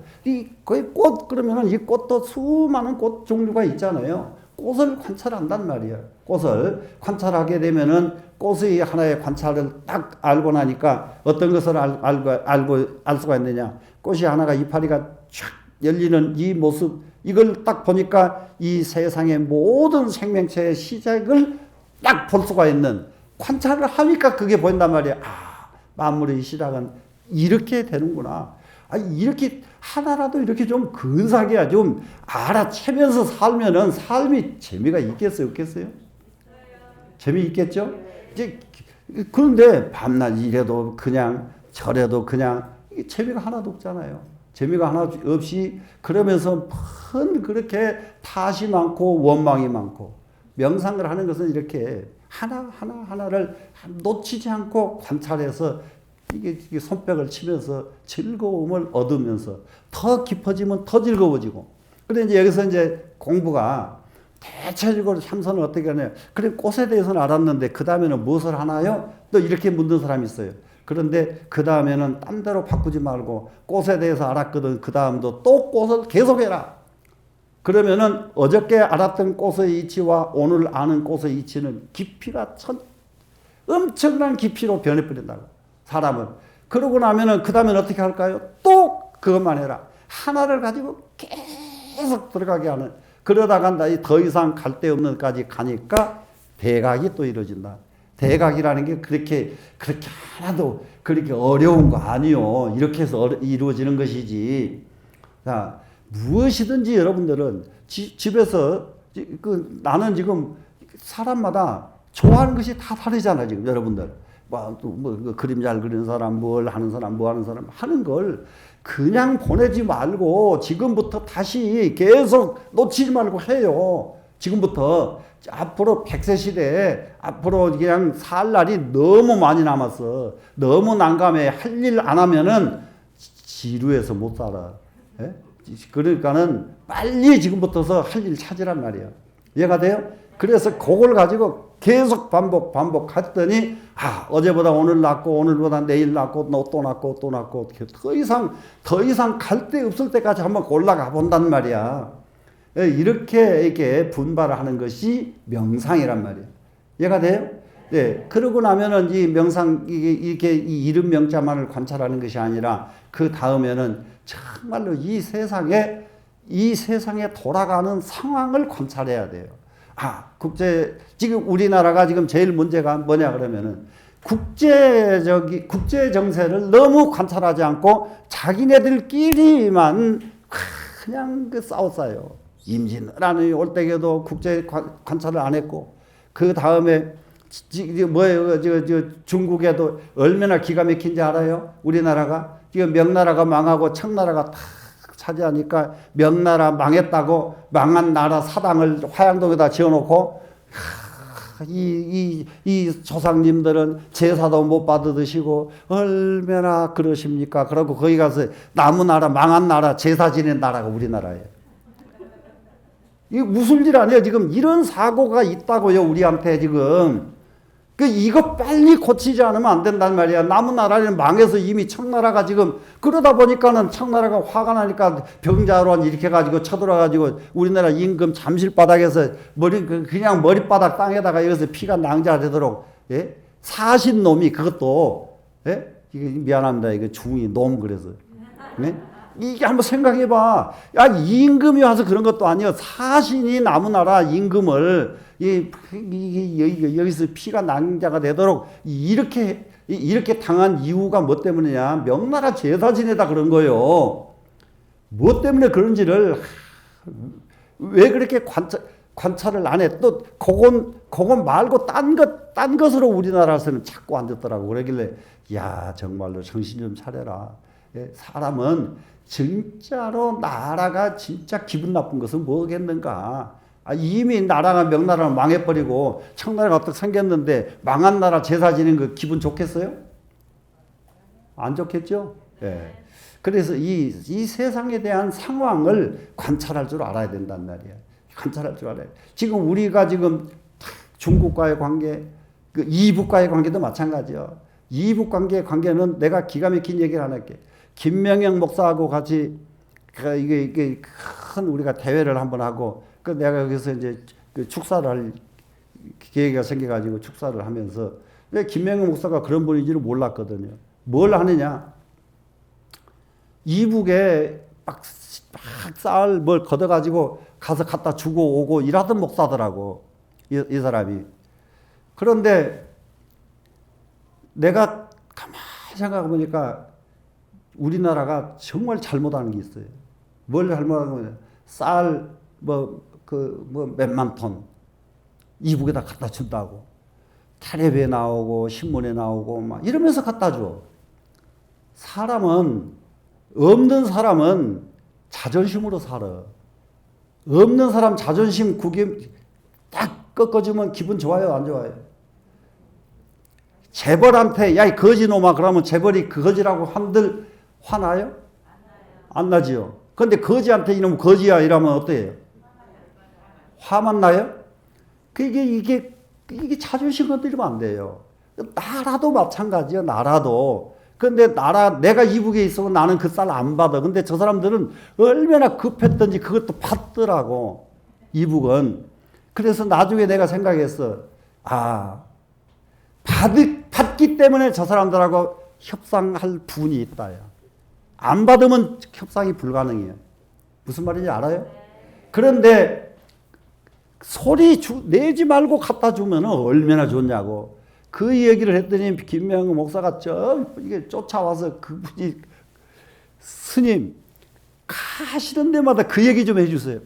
거의 꽃, 그러면은 이 꽃도 수많은 꽃 종류가 있잖아요. 꽃을 관찰한단 말이에요. 꽃을 관찰하게 되면은 꽃의 하나의 관찰을 딱 알고 나니까 어떤 것을 알 수가 있느냐. 꽃이 하나가 이파리가 쫙 열리는 이 모습, 이걸 딱 보니까 이 세상의 모든 생명체의 시작을 딱 볼 수가 있는, 관찰을 하니까 그게 보인단 말이에요. 만물의 시작은 이렇게 되는구나. 이렇게 하나라도 이렇게 좀 근사하게 좀 알아채면서 살면은 삶이 재미가 있겠어요, 없겠어요? 재미있겠죠? 이제 그런데 밤낮 이래도 그냥 저래도 그냥 재미가 하나도 없잖아요. 재미가 하나 없이 그러면서 그렇게 탓이 많고 원망이 많고, 명상을 하는 것은 이렇게 하나를 놓치지 않고 관찰해서 이게 손뼉을 치면서 즐거움을 얻으면서 더 깊어지면 더 즐거워지고. 그런데 이제 여기서 이제 공부가 대체적으로 참선을 어떻게 하냐면, 그래 꽃에 대해서는 알았는데 그 다음에는 무엇을 하나요? 또 이렇게 묻는 사람이 있어요. 그런데 그 다음에는 딴 데로 바꾸지 말고 꽃에 대해서 알았거든. 그 다음도 또 꽃을 계속해라. 그러면은 어저께 알았던 꽃의 이치와 오늘 아는 꽃의 이치는 깊이가 엄청난 깊이로 변해버린다고. 사람은. 그러고 나면은 그 다음엔 어떻게 할까요? 또 그것만 해라. 하나를 가지고 계속 들어가게 하는. 그러다가 더 이상 갈 데 없는 데까지 가니까 대각이 또 이루어진다. 대각이라는 게 그렇게 하나도 그렇게 어려운 거 아니요. 이렇게 해서 이루어지는 것이지. 자, 무엇이든지 여러분들은 집에서 나는 지금 사람마다 좋아하는 것이 다 다르잖아요. 지금 여러분들. 그림 잘 그리는 사람, 뭘 하는 사람, 뭐 하는 사람 하는 걸 그냥 보내지 말고 지금부터 다시 계속 놓치지 말고 해요. 지금부터 앞으로 100세 시대에 앞으로 그냥 살 날이 너무 많이 남았어. 너무 난감해. 할 일 안 하면은 지루해서 못 살아. 예? 그러니까는 빨리 지금부터서 할 일 찾으란 말이야. 이해가 돼요? 그래서 그걸 가지고 계속 반복했더니 어제보다 오늘 낫고 오늘보다 내일 낫고 또 낫고 더 이상 갈 데 없을 때까지 한번 올라가 본단 말이야. 이렇게 분발을 하는 것이 명상이란 말이야. 이해가 돼요? 네. 그러고 나면은 이 명상 이렇게 이 이름 명자만을 관찰하는 것이 아니라 그 다음에는 정말로 이 세상에 돌아가는 상황을 관찰해야 돼요. 지금 우리나라가 지금 제일 문제가 뭐냐 그러면은 국제 정세를 너무 관찰하지 않고 자기네들끼리만 그냥 싸웠어요. 임진왜란이 올 때에도 국제 관찰을 안 했고, 그 다음에 중국에도 얼마나 기가 막힌지 알아요? 우리나라가 지금 명나라가 망하고 청나라가 다 차지하니까 명나라 망했다고 망한 나라 사당을 화양동에다 지어놓고 이 조상님들은 제사도 못 받아 드시고 얼마나 그러십니까? 그러고 거기 가서 남은 나라 망한 나라 제사 지낸 나라가 우리나라예요. 이게 무슨 일 아니에요? 지금 이런 사고가 있다고요, 우리한테 지금. 이거 빨리 고치지 않으면 안 된단 말이야. 남은 나라는 망해서 이미 청나라가 지금 그러다 보니까는 청나라가 화가 나니까 병자호란 이렇게 해가지고 쳐들어가지고 우리나라 임금 잠실바닥에서 그냥 머리바닥 땅에다가 여기서 피가 낭자되도록, 예? 사신 놈이 그것도, 예? 이게 미안합니다. 이거 중이 놈 그래서. 네? 이게 한번 생각해봐. 임금이 와서 그런 것도 아니야. 사신이 남은 나라 임금을 여기서 피가 낭자가 되도록 이렇게 당한 이유가 뭐 때문이냐? 명나라 제사 지내다 그런 거예요. 뭐 때문에 그런지를 왜 그렇게 관찰을 안 해? 또 그건 말고 딴 것으로 우리나라에서는 자꾸 안 듣더라고. 그러길래 야 정말로 정신 좀 차려라. 예, 사람은 진짜로 나라가 진짜 기분 나쁜 것은 뭐겠는가? 이미 나라가 명나라는 망해버리고 청나라가 어떻게 생겼는데 망한 나라 제사 지는 거 기분 좋겠어요? 안 좋겠죠? 예. 그래서 이 세상에 대한 상황을 관찰할 줄 알아야 된단 말이야. 관찰할 줄 알아야 돼. 지금 우리가 지금 중국과의 관계, 그 이북과의 관계도 마찬가지요. 이북 관계는 내가 기가 막힌 얘기를 하나 할게. 김명영 목사하고 같이 이게 큰 우리가 대회를 한번 하고 그 내가 여기서 이제 그 축사를 할 계획이 생겨가지고 축사를 하면서 김명영 목사가 그런 분인지를 몰랐거든요. 뭘 하느냐? 이북에 막 쌀 뭘 걷어가지고 가서 갖다 주고 오고 일하던 목사더라고. 이 사람이. 그런데 내가 가만히 생각해 보니까 우리나라가 정말 잘못하는 게 있어요. 뭘 잘못하는 거냐? 쌀 몇만 톤 이북에다 갖다 준다고. 텔레비에 나오고 신문에 나오고 막 이러면서 갖다 줘. 없는 사람은 자존심으로 살아. 없는 사람 자존심 딱 꺾어주면 기분 좋아요, 안 좋아요? 재벌한테 야 이 거지놈아 그러면 재벌이 그 거지라고 한들 화나요? 안 나지요. 그런데 거지한테 이놈 거지야 이러면 어때요? 화만 나요? 이게 자존심 건드리면 안 돼요. 나라도 마찬가지야. 나라도. 근데 내가 이북에 있어도 나는 그 쌀 안 받아. 근데 저 사람들은 얼마나 급했던지 그것도 받더라고. 이북은. 그래서 나중에 내가 생각했어. 받기 때문에 저 사람들하고 협상할 분이 있다. 안 받으면 협상이 불가능해요. 무슨 말인지 알아요? 그런데 소리 내지 말고 갖다 주면 얼마나 좋냐고. 그 얘기를 했더니 김명은 목사가 이게 쫓아와서 그분이 스님 가시는 데마다 그 얘기 좀 해주세요.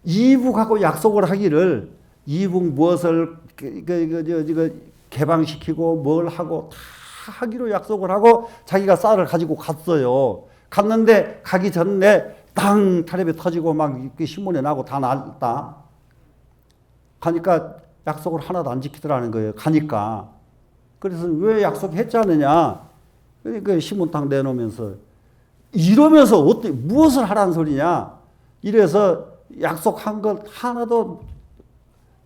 이북하고 약속을 하기를 이북 무엇을 개방시키고 뭘 하고 다 하기로 약속을 하고 자기가 쌀을 가지고 갔어요. 갔는데 가기 전에 땅 텔레비 터지고 막 신문에 나고 다 났다. 가니까 약속을 하나도 안 지키더라는 거예요. 가니까. 그래서 왜 약속했지 않느냐. 그러니까 신문탕 내놓으면서 이러면서 무엇을 하라는 소리냐. 이래서 약속한 것 하나도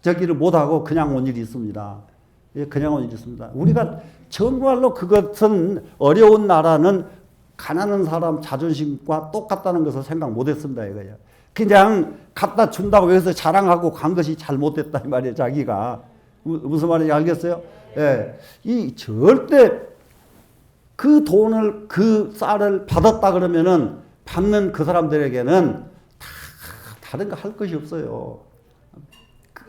저기를 못하고 그냥 온 일이 있습니다. 그냥 온 일이 있습니다. 우리가 정말로 그것은 어려운 나라는 가난한 사람 자존심과 똑같다는 것을 생각 못했습니다. 이거예요. 그냥 갖다 준다고 해서 자랑하고 간 것이 잘못됐다 이 말이에요. 자기가 무슨 말인지 알겠어요? 예, 이 절대 그 돈을 그 쌀을 받았다 그러면은 받는 그 사람들에게는 다른 거 할 것이 없어요.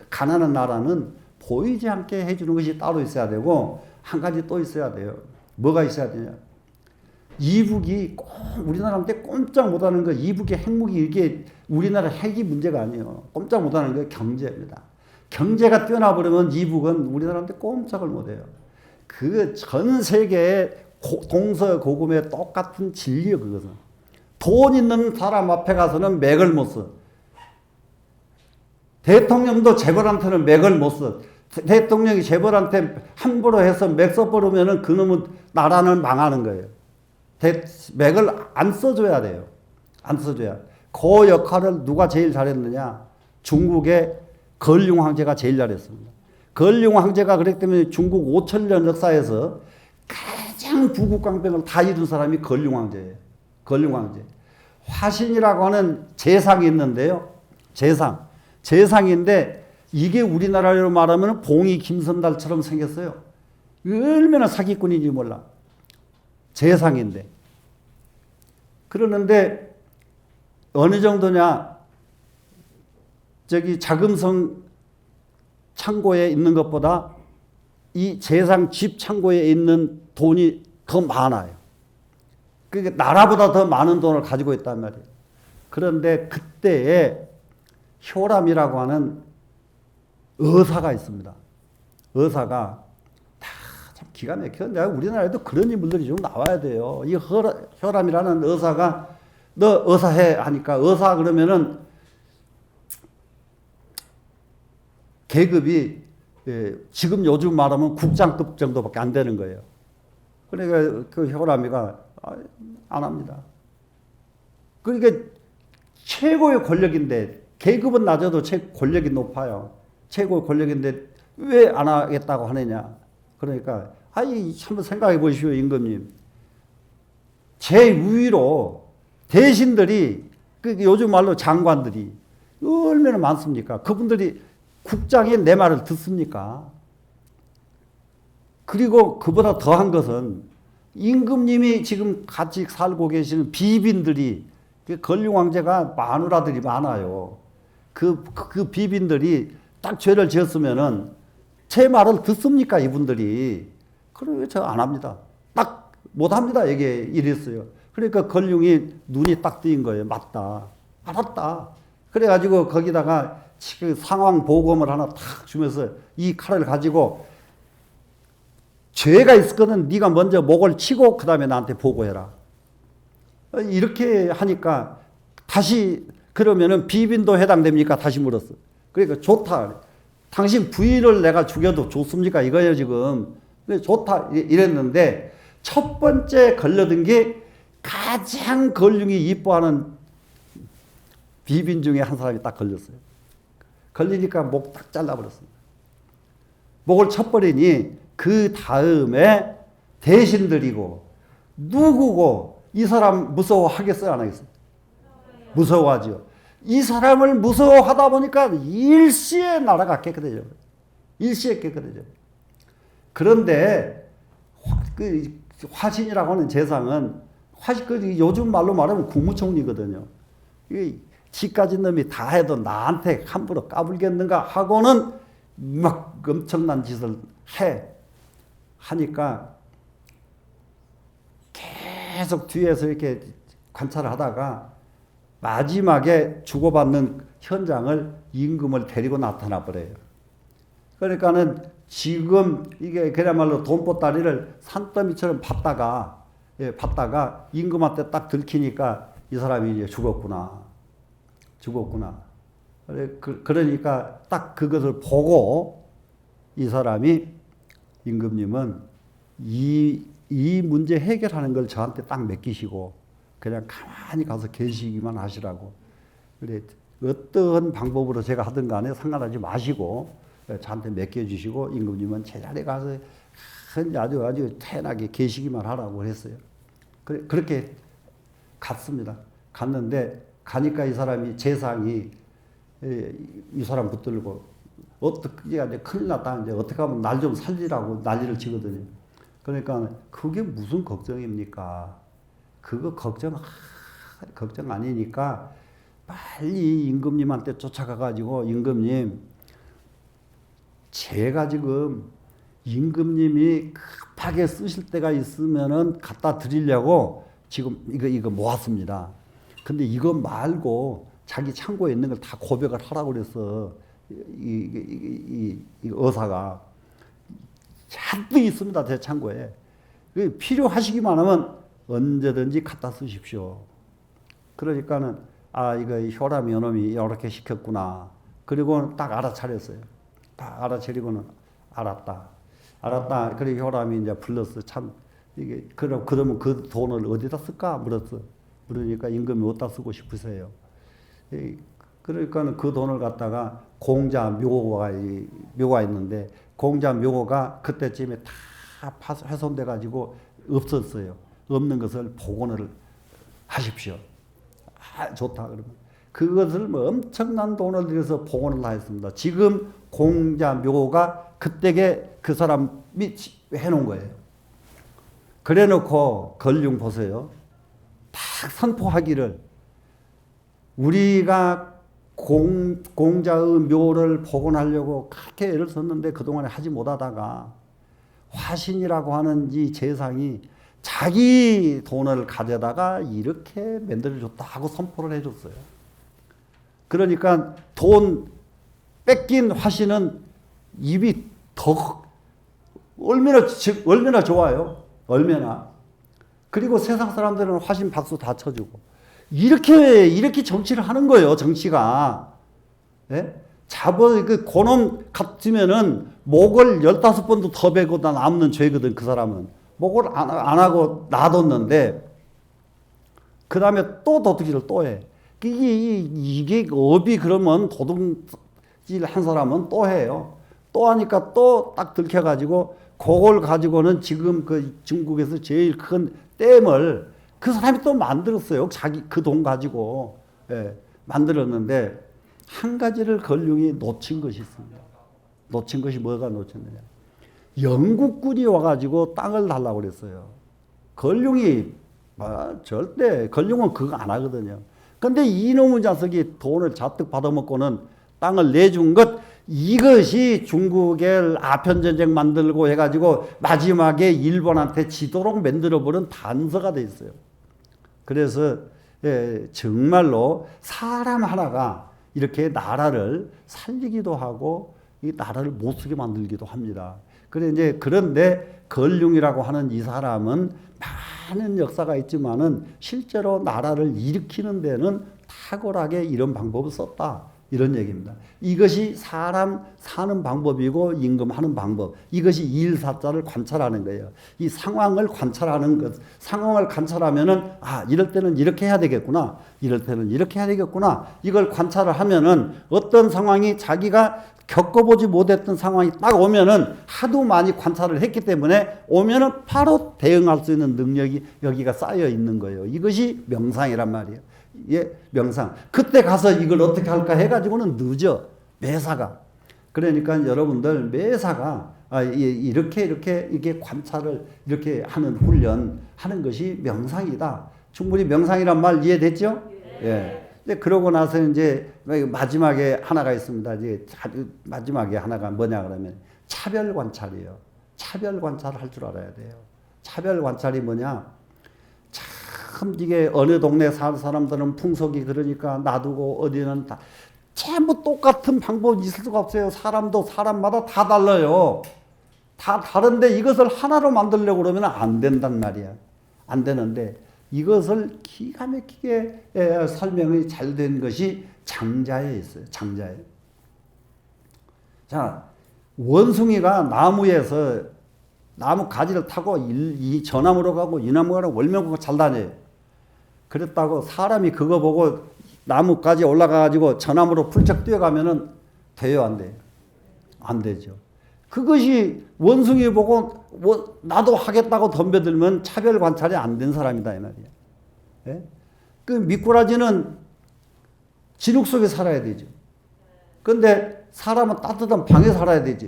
가난한 나라는 보이지 않게 해주는 것이 따로 있어야 되고 한 가지 또 있어야 돼요. 뭐가 있어야 되냐? 이북이 꼭 우리나라한테 꼼짝 못하는 거. 이북의 핵무기 이게 우리나라 핵이 문제가 아니에요. 꼼짝 못하는 게 경제입니다. 경제가 뛰어나버리면 이북은 우리나라한테 꼼짝을 못해요. 그 전 세계의 동서고금의 똑같은 진리예요. 그것은 돈 있는 사람 앞에 가서는 맥을 못 써. 대통령도 재벌한테는 맥을 못 써. 대통령이 재벌한테 함부로 해서 맥 써버리면은 그놈은 나라는 망하는 거예요. 맥을 안 써줘야 돼요. 안 써줘야. 그 역할을 누가 제일 잘했느냐? 중국의 걸륭 황제가 제일 잘했습니다. 걸륭 황제가 그랬기 때문에 중국 5,000년 역사에서 가장 부국강병을 다 이룬 사람이 걸륭 황제예요. 걸륭 황제. 화신이라고 하는 재상이 있는데요. 재상인데 이게 우리나라로 말하면 봉이 김선달처럼 생겼어요. 얼마나 사기꾼인지 몰라. 재상인데. 그러는데 어느 정도냐? 저기 자금성 창고에 있는 것보다 이 재상 집 창고에 있는 돈이 더 많아요. 그러니까 나라보다 더 많은 돈을 가지고 있단 말이에요. 그런데 그때에 효람이라고 하는 의사가 있습니다. 의사가 참 기가 막혀. 우리나라에도 그런 인물들이 좀 나와야 돼요. 이 효람이라는 의사가 너 의사해 하니까 의사 그러면은 계급이 지금 요즘 말하면 국장급 정도밖에 안 되는 거예요. 그러니까 그 효람이가 안 합니다. 그러니까 최고의 권력인데 계급은 낮아도 권력이 높아요. 최고의 권력인데 왜 안 하겠다고 하느냐. 그러니까 한번 생각해 보십시오. 임금님. 제위로 대신들이 요즘 말로 장관들이 얼마나 많습니까? 그분들이 국장이 내 말을 듣습니까? 그리고 그보다 더한 것은 임금님이 지금 같이 살고 계시는 비빈들이 건륜 황제가 마누라들이 많아요. 그 비빈들이 딱 죄를 지었으면은 제 말을 듣습니까 이분들이? 그러면 저 안 합니다. 딱 못합니다. 이게 이랬어요. 그러니까 건륜이 눈이 딱 뜨인 거예요. 맞다. 알았다. 그래가지고 거기다가 그 상황 보고를 하나 탁 주면서 이 칼을 가지고 죄가 있을 거는 네가 먼저 목을 치고 그 다음에 나한테 보고해라. 이렇게 하니까 다시 그러면은 비빈도 해당됩니까? 다시 물었어. 그러니까 좋다. 당신 부인을 내가 죽여도 좋습니까? 이거예요 지금. 좋다 이랬는데 첫 번째 걸려든 게 가장 건륜이 이뻐하는 비빈 중에 한 사람이 딱 걸렸어요. 걸리니까 목 딱 잘라버렸습니다. 목을 쳐버리니 그 다음에 대신들이고 누구고 이 사람 무서워하겠어요? 안 하겠어요? 무서워하죠. 이 사람을 무서워하다 보니까 일시에 나라가 깨끗해져. 일시에 깨끗해져. 그런데 그 화신이라고 하는 재상은 요즘 말로 말하면 국무총리거든요. 지 가진 놈이 다 해도 나한테 함부로 까불겠는가 하고는 막 엄청난 짓을 하니까 계속 뒤에서 이렇게 관찰을 하다가 마지막에 주고받는 현장을 임금을 데리고 나타나 버려요. 그러니까는 지금 이게 그야말로 돈보따리를 산더미처럼 받다가 임금한테 딱 들키니까 이 사람이 이제 죽었구나. 그러니까 딱 그것을 보고 이 사람이 임금님은 이 문제 해결하는 걸 저한테 딱 맡기시고 그냥 가만히 가서 계시기만 하시라고. 그래 어떤 방법으로 제가 하든 간에 상관하지 마시고 저한테 맡겨주시고 임금님은 제자리에 가서 아주 태연하게 계시기만 하라고 했어요. 그렇게 갔습니다. 갔는데 가니까 이 사람이 재상이 이 사람 붙들고 어떻게 이제 큰일 났다 이제 어떻게 하면 날 좀 살리라고 난리를 치거든요. 그러니까 그게 무슨 걱정입니까? 그거 걱정 아니니까 빨리 임금님한테 쫓아가가지고 임금님 제가 지금 임금님이 급하게 쓰실 때가 있으면은 갖다 드리려고 지금 이거 모았습니다. 근데 이거 말고 자기 창고에 있는 걸 다 고백을 하라고 그랬어. 이 의사가 잔뜩 있습니다. 제 창고에. 필요하시기만 하면 언제든지 갖다 쓰십시오. 그러니까는 이거 효람이 요놈이 이렇게 시켰구나. 그리고 딱 알아차렸어요. 딱 알아차리고는 알았다. 그래 효람이 이제 불렀어. 참 이게 그러면 그 돈을 어디다 쓸까 물었어. 그러니까 임금이 어디다 쓰고 싶으세요? 그러니까 그 돈을 갖다가 공자 묘가 있는데 공자 묘가 그때쯤에 다 훼손돼 가지고 없었어요. 없는 것을 복원을 하십시오. 좋다 그러면 그것을 뭐 엄청난 돈을 들여서 복원을 다 했습니다. 지금 공자 묘가 그때게 그 사람이 해놓은 거예요. 그래놓고 건륜 보세요. 딱 선포하기를 우리가 공자의 묘를 복원하려고 그렇게 애를 썼는데 그동안에 하지 못하다가 화신이라고 하는 이 재상이 자기 돈을 가져다가 이렇게 만들어줬다 하고 선포를 해줬어요. 그러니까 돈 뺏긴 화신은 입이 더 얼마나 좋아요. 얼마나. 그리고 세상 사람들은 화신 박수 다 쳐주고 이렇게 정치를 하는 거예요. 정치가. 예? 그 고놈 같으면은 목을 15번도 더 베고 다 남는 죄거든. 그 사람은 목을 안 하고 놔뒀는데 그 다음에 또 도둑질을 또 해. 이게 업이 그러면 도둑질 한 사람은 또 해요. 또 하니까 또 딱 들켜가지고 그걸 가지고는 지금 그 중국에서 제일 큰 댐을 그 사람이 또 만들었어요. 자기 그 돈 가지고. 예, 만들었는데 한 가지를 걸륭이 놓친 것이 있습니다. 놓친 것이 뭐가 놓쳤느냐. 영국군이 와가지고 땅을 달라고 그랬어요. 걸륭이 절대 걸륭은 그거 안 하거든요. 근데 이놈의 자석이 돈을 잔뜩 받아먹고는 땅을 내준 것, 이것이 중국의 아편전쟁 만들고 해가지고 마지막에 일본한테 지도록 만들어버린 단서가 돼 있어요. 그래서 정말로 사람 하나가 이렇게 나라를 살리기도 하고 이 나라를 못 쓰게 만들기도 합니다. 그런데 걸륭이라고 하는 이 사람은 많은 역사가 있지만은 실제로 나라를 일으키는 데는 탁월하게 이런 방법을 썼다. 이런 얘기입니다. 이것이 사람 사는 방법이고 임금하는 방법. 이것이 일사자를 관찰하는 거예요. 이 상황을 관찰하는 것. 상황을 관찰하면은 이럴 때는 이렇게 해야 되겠구나. 이럴 때는 이렇게 해야 되겠구나. 이걸 관찰을 하면은 어떤 상황이 자기가 겪어보지 못했던 상황이 딱 오면은 하도 많이 관찰을 했기 때문에 오면은 바로 대응할 수 있는 능력이 여기가 쌓여 있는 거예요. 이것이 명상이란 말이에요. 예, 명상. 그때 가서 이걸 어떻게 할까 해가지고는 늦어. 매사가. 그러니까 여러분들 매사가 이렇게 관찰을 이렇게 하는 훈련 하는 것이 명상이다. 충분히 명상이란 말 이해됐죠? 예. 그러고 나서 이제 마지막에 하나가 있습니다. 이제 마지막에 하나가 뭐냐 그러면 차별 관찰이에요. 차별 관찰을 할 줄 알아야 돼요. 차별 관찰이 뭐냐? 참 이게 어느 동네 사는 사람들은 풍속이 그러니까 놔두고 어디는 다 전부 똑같은 방법이 있을 수가 없어요. 사람도 사람마다 다 달라요. 다 다른데 이것을 하나로 만들려고 그러면 안 된단 말이야. 안 되는데 이것을 기가 막히게 설명이 잘 된 것이 장자에 있어요. 장자에. 자, 원숭이가 나무에서 나무 가지를 타고 이 저 나무로 가고 이 나무로 가고 월명고가 잘 다녀요. 그랬다고 사람이 그거 보고 나무까지 올라가가지고 저 나무로 풀쩍 뛰어가면은 돼요, 안 돼요? 안 되죠. 그것이 원숭이 보고 나도 하겠다고 덤벼들면 차별 관찰이 안 된 사람이다 이 말이야. 예? 그 미꾸라지는 진흙 속에 살아야 되죠. 그런데 사람은 따뜻한 방에 살아야 되죠.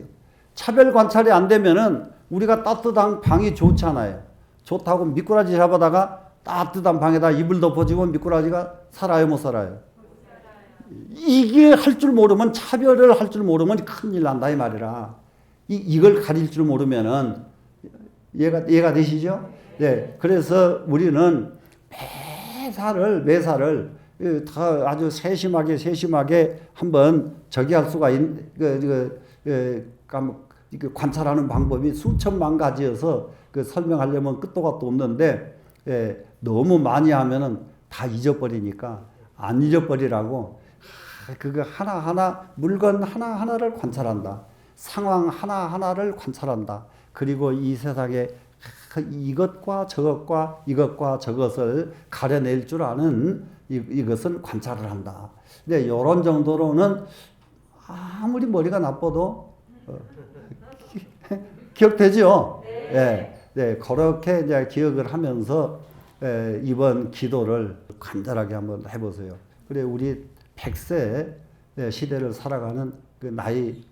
차별 관찰이 안 되면은 우리가 따뜻한 방이 좋잖아요. 좋다고 미꾸라지 잡아다가 따뜻한 방에다 이불 덮어주고 미꾸라지가 살아요, 못 살아요? 이게 할 줄 모르면 차별을 할 줄 모르면 큰일 난다 이 말이라. 이걸 가릴 줄 모르면은 이해가 되시죠? 네. 그래서 우리는 매사를 다 아주 세심하게 한번 저기 할 수가 관찰하는 방법이 수천만 가지여서 설명하려면 끝도 gat도 없는데 너무 많이 하면은 다 잊어버리니까 안 잊어버리라고 그거 하나하나 물건 하나하나를 관찰한다. 상황 하나하나를 관찰한다. 그리고 이 세상에 이것과 이것과 저것을 가려낼 줄 아는 이것을 관찰을 한다. 근데 이런 정도로는 아무리 머리가 나빠도 기억되죠? 네, 그렇게 이제 기억을 하면서 이번 기도를 간절하게 한번 해보세요. 그래 우리 100세 시대를 살아가는 그 나이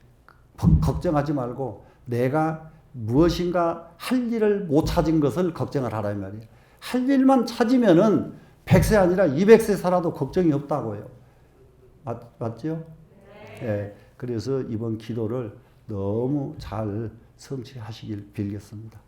걱정하지 말고 내가 무엇인가 할 일을 못 찾은 것을 걱정을 하라 이 말이에요. 할 일만 찾으면은 100세 아니라 200세 살아도 걱정이 없다고요. 맞죠? 네. 그래서 이번 기도를 너무 잘 성취하시길 빌겠습니다.